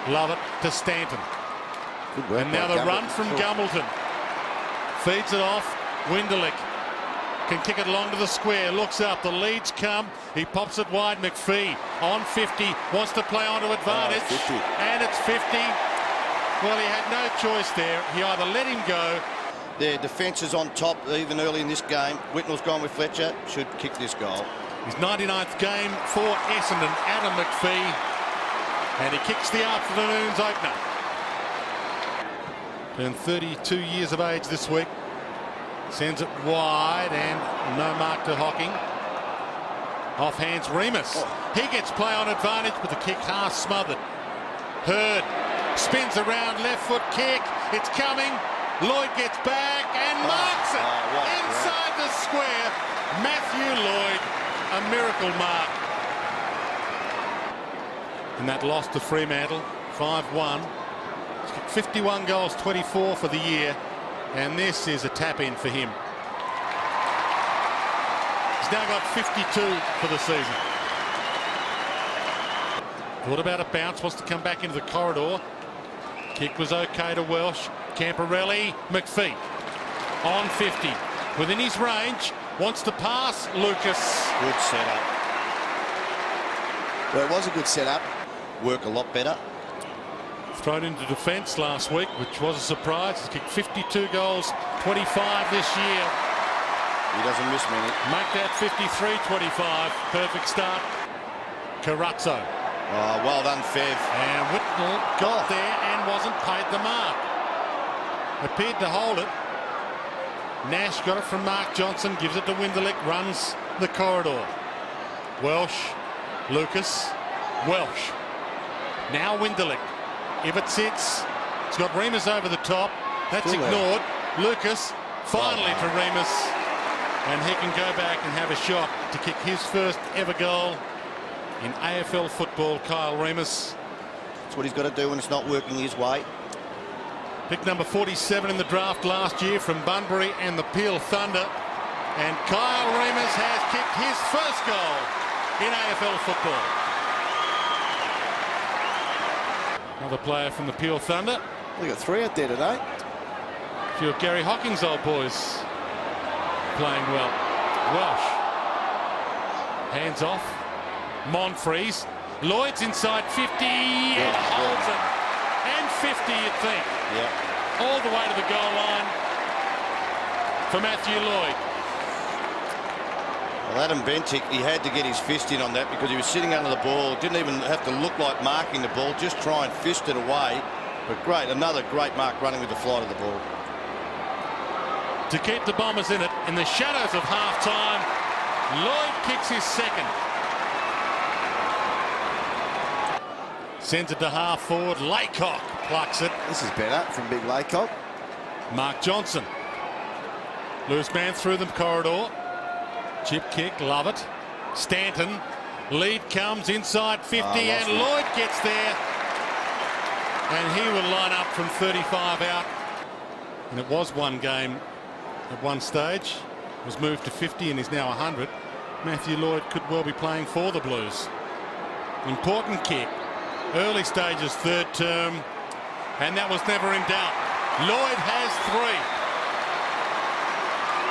Love it to Stanton. Good work And now by the run from Gumbleton. Feeds it off. Winderlick can kick it along to the square. Looks up. The leads come. He pops it wide. McPhee on 50. Wants to play onto advantage. 50. And it's 50. Well, he had no choice there. He either let him go. Their defence is on top even early in this game. Whitnell's gone with Fletcher. Should kick this goal. His 99th game for Essendon. Adam McPhee. And he kicks the afternoon's opener. Turned 32 years of age this week. Sends it wide and no mark to Hocking. Off hands Remus. He gets play on advantage, but the kick half smothered. Hurd spins around, left foot kick. It's coming. Lloyd gets back and marks it inside the square. Matthew Lloyd, a miracle mark. And that loss to Fremantle, 5-1. 51 goals, 24 for the year. And this is a tap-in for him. He's now got 52 for the season. Thought about a bounce, wants to come back into the corridor. Kick was okay to Welsh. Camporelli, McPhee on 50. Within his range, wants to pass. Lucas. Good setup. Well, it was a good setup. Work a lot better. Thrown into defence last week, which was a surprise. He's kicked 52 goals, 25 this year. He doesn't miss many. Make that 53-25. Perfect start. Carazzo. Oh, well done, Fev. And Whitnell got there and wasn't paid the mark. Appeared to hold it. Nash got it from Mark Johnson, gives it to Winderlick, runs the corridor. Welsh, Lucas, Welsh. Now Winderlick. If it sits, it's got Remus over the top. That's ignored. Lucas finally to Remus. And he can go back and have a shot to kick his first ever goal in AFL football. Kyle Remus. That's what he's got to do when it's not working his way. Pick number 47 in the draft last year from Bunbury and the Peel Thunder. And Kyle Remus has kicked his first goal in AFL football. Another player from the Peel Thunder. We got 3 out there today. A few of Gary Hocking's old boys playing well. Welsh. Hands off. Monfries. Lloyd's inside 50 and holds it. And 50, you'd think. Yeah. All the way to the goal line for Matthew Lloyd. Well, Adam Bentic, he had to get his fist in on that because he was sitting under the ball. Didn't even have to look like marking the ball. Just try and fist it away. But great, another great mark running with the flight of the ball. To keep the Bombers in it in the shadows of half-time, Lloyd kicks his second. Sends it to half forward. Laycock plucks it. This is better from Big Laycock. Mark Johnson. Loose man through the corridor. Chip kick, love it. Stanton. Lead comes inside 50 and Lloyd gets there. And he will line up from 35 out. And it was one game at one stage. Was moved to 50 and is now 100. Matthew Lloyd could well be playing for the Blues. Important kick. Early stages, third term. And that was never in doubt. Lloyd has 3.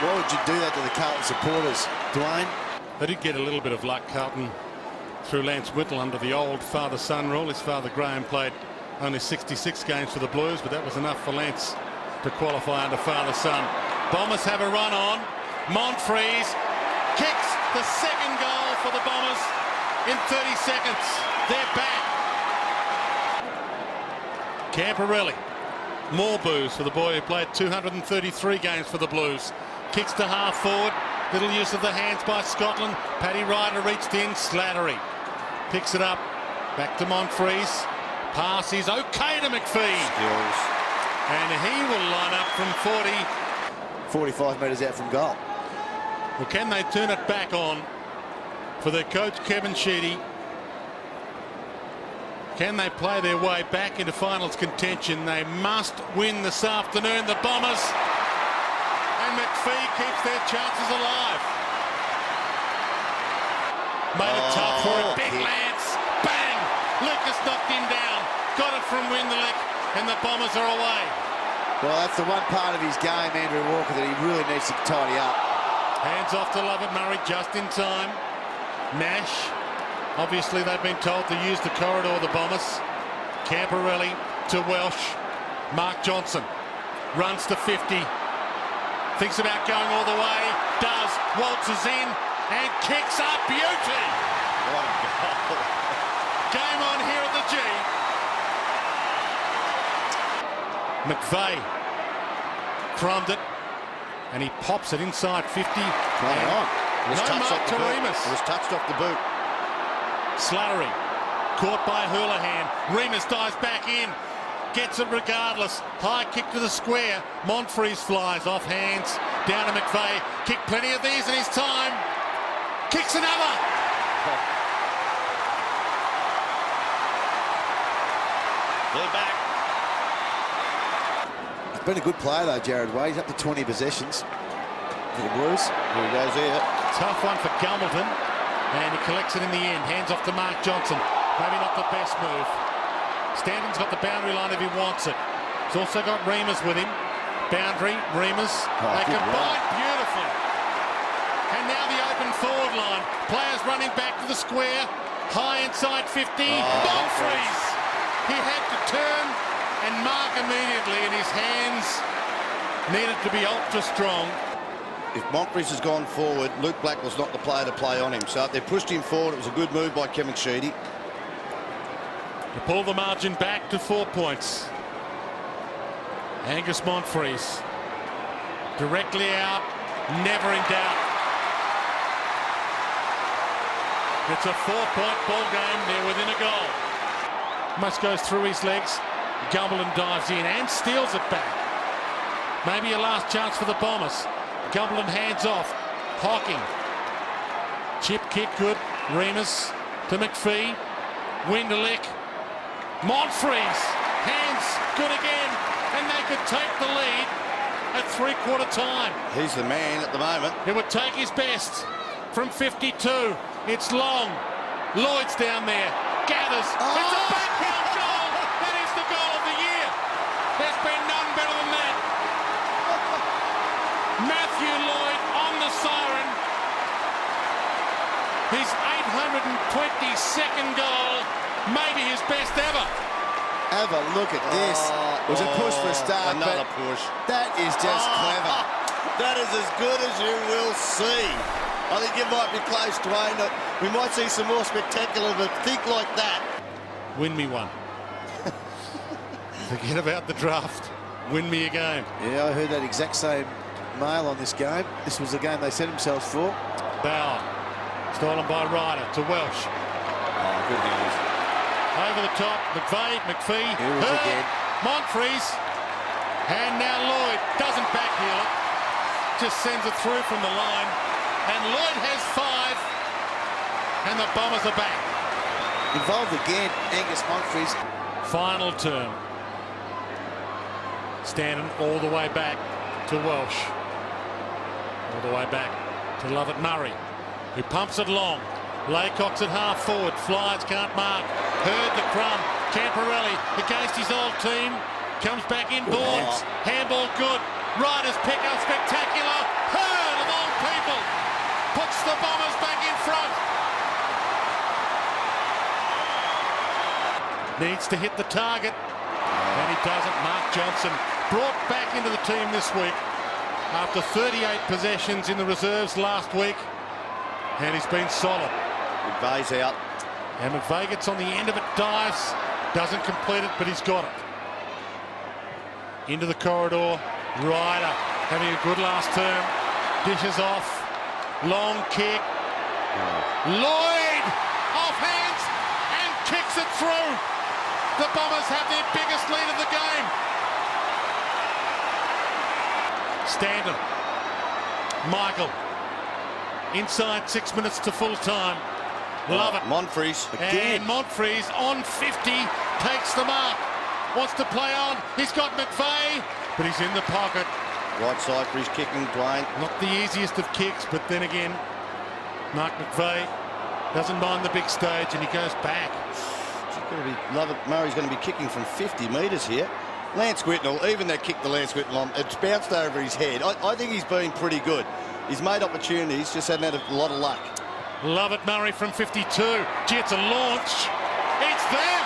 Why would you do that to the Carlton supporters, Dwayne? They did get a little bit of luck, Carlton, through Lance Whittle under the old father-son rule. His father Graham played only 66 games for the Blues, but that was enough for Lance to qualify under father-son. Bombers have a run on. Monfries kicks the second goal for the Bombers in 30 seconds. They're back. Camporelli. More booze for the boy who played 233 games for the Blues. Kicks to half forward. Little use of the hands by Scotland. Paddy Ryder reached in. Slattery picks it up. Back to Monfries. Pass is okay to McPhee. Skills. And he will line up from 40. 45 metres out from goal. Well, can they turn it back on for their coach, Kevin Sheedy? Can they play their way back into finals contention? They must win this afternoon, the Bombers. And McPhee keeps their chances alive. Made it tough for it. Big Lance. Bang! Lucas knocked him down. got it from Winderlick, and the Bombers are away. Well, that's the one part of his game, Andrew Walker, that he really needs to tidy up. Hands off to Lovett Murray just in time. Nash, obviously they've been told to use the corridor, the Bombers. Camporelli to Welsh. Mark Johnson runs to 50. Thinks about going all the way. Does. Waltzes in and kicks up. Beauty. What a goal. Game on here at the G. McVeigh crumbed it, and he pops it inside 50. It was No touched mark off to the boot. Remus. It was touched off the boot. Slattery caught by Houlihan. Remus dives back in, gets it regardless. High kick to the square. Monfries flies off hands down to McVeigh. Kicked plenty of these in his time. Kicks another. They're back. He's been a good player, though, Jared Way. He's up to 20 possessions for the Blues. Here he goes here. Tough one for Gumbleton, and he collects it in the end. Hands off to Mark Johnson. Maybe not the best move. Stanton's got the boundary line if he wants it. He's also got Remus with him. Boundary, Remus. They combine beautifully. And now the open forward line. Players running back to the square. High inside 50. Monfries. He had to turn and mark immediately, and his hands needed to be ultra strong. If Monfries has gone forward, Luke Black was not the player to play on him. So if they pushed him forward, it was a good move by Kevin Sheedy. To pull the margin back to 4 points. Angus Monfries directly out, never in doubt. It's a 4-point ball game. They're within a goal. Almost goes through his legs. Gumbleton dives in and steals it back. Maybe a last chance for the Bombers. Gumbleton hands off. Hocking. Chip kick good. Remus to McPhee. Winderlick. Monfries. Hands good again. And they could take the lead at three-quarter time. He's the man at the moment. It would take his best from 52. It's long. Lloyd's down there. Gathers. It's a backhand goal. That is the goal of the year. There's been none better than that. Matthew Lloyd on the siren. His 822nd goal. Maybe his best ever. Have a look at this. It was a push for a start. Another but push. That is just clever. That is as good as you will see. I think you might be close, Dwayne. We might see some more spectacular, but think like that. Win me one. Forget about the draft. Win me a game. Yeah, I heard that exact same mail on this game. This was the game they set themselves for. Bauer. Stolen by Ryder to Welsh. Oh, good news. Over the top. McVeigh, McPhee. Here it is again. Monfries. And now Lloyd doesn't backheel it. Just sends it through from the line. And Lloyd has 5. And the Bombers are back. Involved again, Angus Monfries. Final term. Stanton all the way back to Welsh. All the way back to Lovett Murray, who pumps it long. Laycock's at half forward. Flyers can't mark. Heard the crumb. Camporelli against his old team. Comes back in boards. Handball good. Ryder's pick up spectacular. Heard of all people. Puts the Bombers back in front. Needs to hit the target. And he doesn't. Mark Johnson brought back into the team this week after 38 possessions in the reserves last week. And he's been solid. McVeigh's out. And McVeigh gets on the end of it, dives, doesn't complete it, but he's got it. Into the corridor. Ryder having a good last term. Dishes off. Long kick. Lloyd off hands and kicks it through. The Bombers have their biggest lead of the game. Stanton. Michael. Inside 6 minutes to full time. Love it. Monfries again. And Monfries on 50 takes the mark. Wants to play on. He's got McVeigh, but he's in the pocket. Right side for his kicking, Dwayne. Not the easiest of kicks, but then again, Mark McVeigh doesn't mind the big stage and he goes back. Murray's going to be kicking from 50 metres here. Lance Whitnell, even that kick to Lance Whitnell on, it's bounced over his head. I think he's been pretty good. He's made opportunities, just hasn't had a lot of luck. Love it, Murray from 52. Gee, it's a launch. It's there.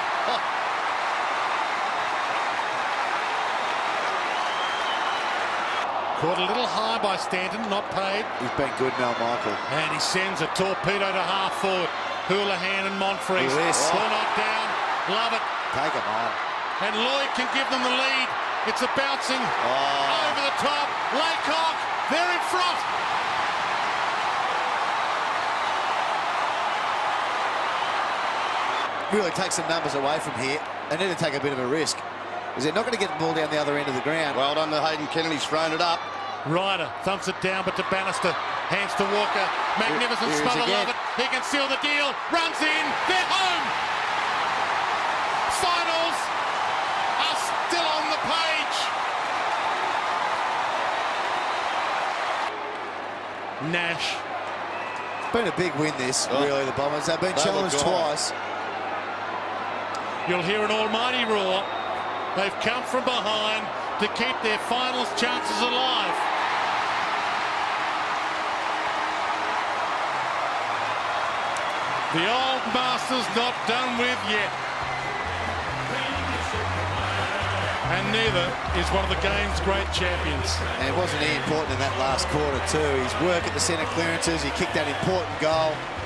Caught a little high by Stanton, not paid. He's been good now, Michael. And he sends a torpedo to half forward. Houlihan and Monfries. Still not down. Love it. Take him on. And Lloyd can give them the lead. It's a bouncing over the top. Laycock, they're in front. Really take some numbers away from here. They need to take a bit of a risk, because they're not going to get the ball down the other end of the ground. Well done to Hayden Kennedy's thrown it up. Ryder thumps it down, but to Bannister. Hands to Walker. Magnificent smother, Love it. He can seal the deal. Runs in. They're home. Finals are still on the page. Nash. Been a big win this, really, the Bombers. They've been challenged twice. You'll hear an almighty roar. They've come from behind to keep their finals chances alive. The old master's not done with yet. And neither is one of the game's great champions. And wasn't he important in that last quarter too? His work at the centre clearances, he kicked that important goal.